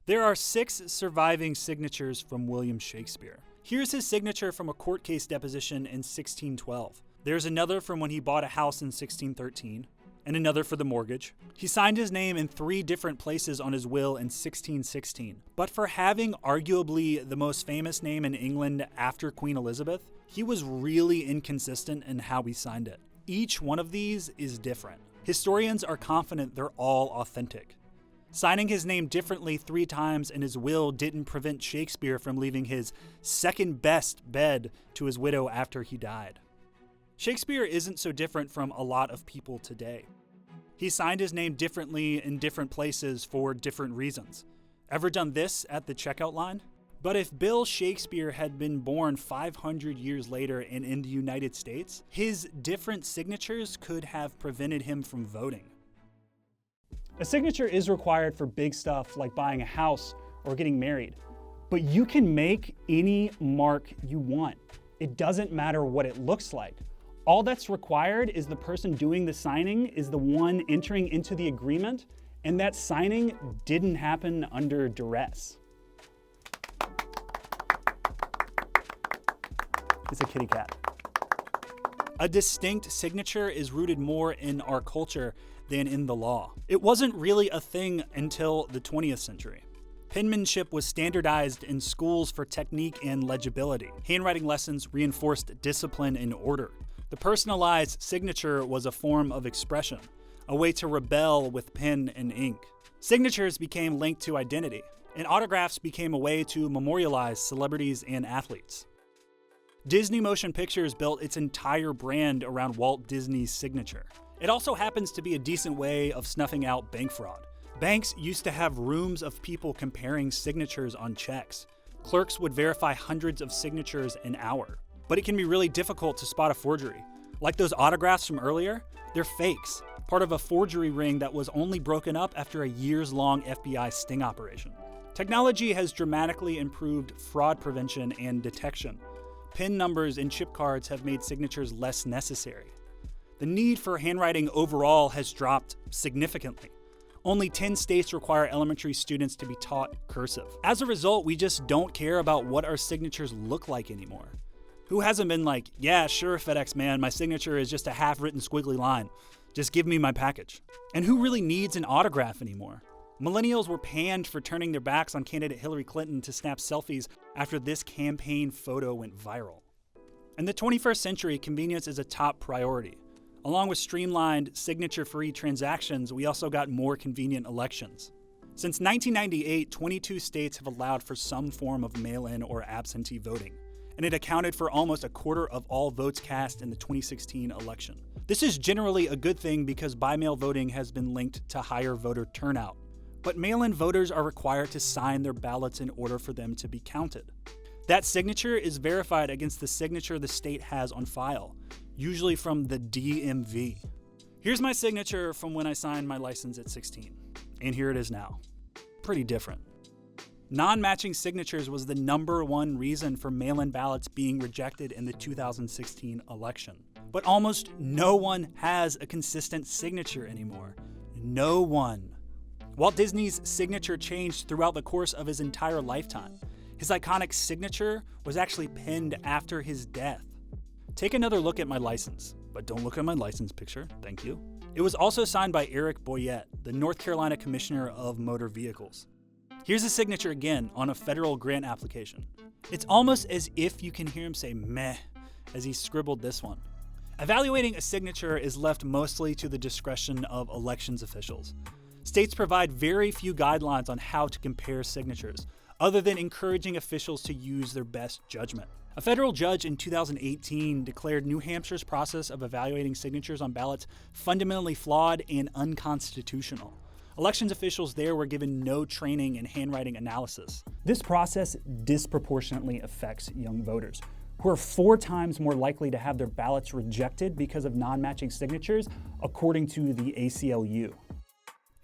There are 6 surviving signatures from William Shakespeare. Here's his signature from a court case deposition in 1612. There's another from when he bought a house in 1613, and another for the mortgage. He signed his name in 3 different places on his will in 1616. But for having arguably the most famous name in England after Queen Elizabeth, he was really inconsistent in how he signed it. Each one of these is different. Historians are confident they're all authentic. Signing his name differently 3 times in his will didn't prevent Shakespeare from leaving his second best bed to his widow after he died. Shakespeare isn't so different from a lot of people today. He signed his name differently in different places for different reasons. Ever done this at the checkout line? But if Bill Shakespeare had been born 500 years later and in the United States, his different signatures could have prevented him from voting. A signature is required for big stuff like buying a house or getting married, but you can make any mark you want. It doesn't matter what it looks like. All that's required is the person doing the signing is the one entering into the agreement, and that signing didn't happen under duress. It's a kitty cat. A distinct signature is rooted more in our culture than in the law. It wasn't really a thing until the 20th century. Penmanship was standardized in schools for technique and legibility. Handwriting lessons reinforced discipline and order. The personalized signature was a form of expression, a way to rebel with pen and ink. Signatures became linked to identity, and autographs became a way to memorialize celebrities and athletes. Disney Motion Pictures built its entire brand around Walt Disney's signature. It also happens to be a decent way of snuffing out bank fraud. Banks used to have rooms of people comparing signatures on checks. Clerks would verify hundreds of signatures an hour. But it can be really difficult to spot a forgery. Like those autographs from earlier, they're fakes, part of a forgery ring that was only broken up after a years-long FBI sting operation. Technology has dramatically improved fraud prevention and detection. PIN numbers and chip cards have made signatures less necessary. The need for handwriting overall has dropped significantly. Only 10 states require elementary students to be taught cursive. As a result, we just don't care about what our signatures look like anymore. Who hasn't been like, yeah, sure, FedEx man, my signature is just a half-written squiggly line. Just give me my package. And who really needs an autograph anymore? Millennials were panned for turning their backs on candidate Hillary Clinton to snap selfies after this campaign photo went viral. In the 21st century, convenience is a top priority. Along with streamlined, signature-free transactions, we also got more convenient elections. Since 1998, 22 states have allowed for some form of mail-in or absentee voting, and it accounted for almost a quarter of all votes cast in the 2016 election. This is generally a good thing because by-mail voting has been linked to higher voter turnout. But mail-in voters are required to sign their ballots in order for them to be counted. That signature is verified against the signature the state has on file, usually from the DMV. Here's my signature from when I signed my license at 16, and here it is now. Pretty different. Non-matching signatures was the #1 reason for mail-in ballots being rejected in the 2016 election. But almost no one has a consistent signature anymore. No one. Walt Disney's signature changed throughout the course of his entire lifetime. His iconic signature was actually penned after his death. Take another look at my license, but don't look at my license picture, thank you. It was also signed by Eric Boyette, the North Carolina Commissioner of Motor Vehicles. Here's his signature again on a federal grant application. It's almost as if you can hear him say meh as he scribbled this one. Evaluating a signature is left mostly to the discretion of elections officials. States provide very few guidelines on how to compare signatures, other than encouraging officials to use their best judgment. A federal judge in 2018 declared New Hampshire's process of evaluating signatures on ballots fundamentally flawed and unconstitutional. Elections officials there were given no training in handwriting analysis. This process disproportionately affects young voters, who are 4 times more likely to have their ballots rejected because of non-matching signatures, according to the ACLU.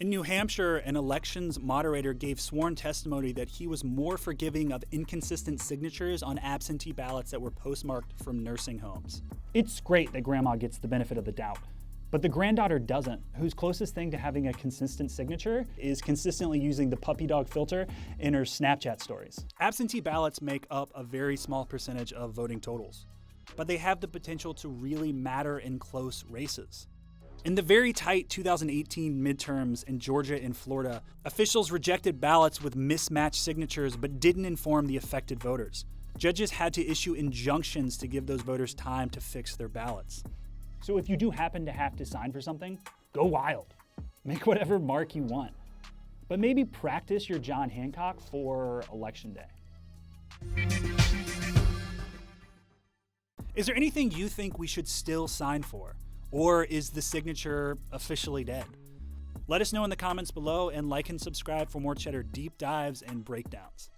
In New Hampshire, an elections moderator gave sworn testimony that he was more forgiving of inconsistent signatures on absentee ballots that were postmarked from nursing homes. It's great that Grandma gets the benefit of the doubt, But the granddaughter doesn't, whose closest thing to having a consistent signature is consistently using the puppy dog filter in her Snapchat stories. Absentee ballots make up a very small percentage of voting totals, but they have the potential to really matter in close races. In the very tight 2018 midterms in Georgia and Florida, officials rejected ballots with mismatched signatures but didn't inform the affected voters. Judges had to issue injunctions to give those voters time to fix their ballots. So if you do happen to have to sign for something, go wild. Make whatever mark you want. But maybe practice your John Hancock for Election Day. Is there anything you think we should still sign for? Or is the signature officially dead? Let us know in the comments below, and like and subscribe for more Cheddar deep dives and breakdowns.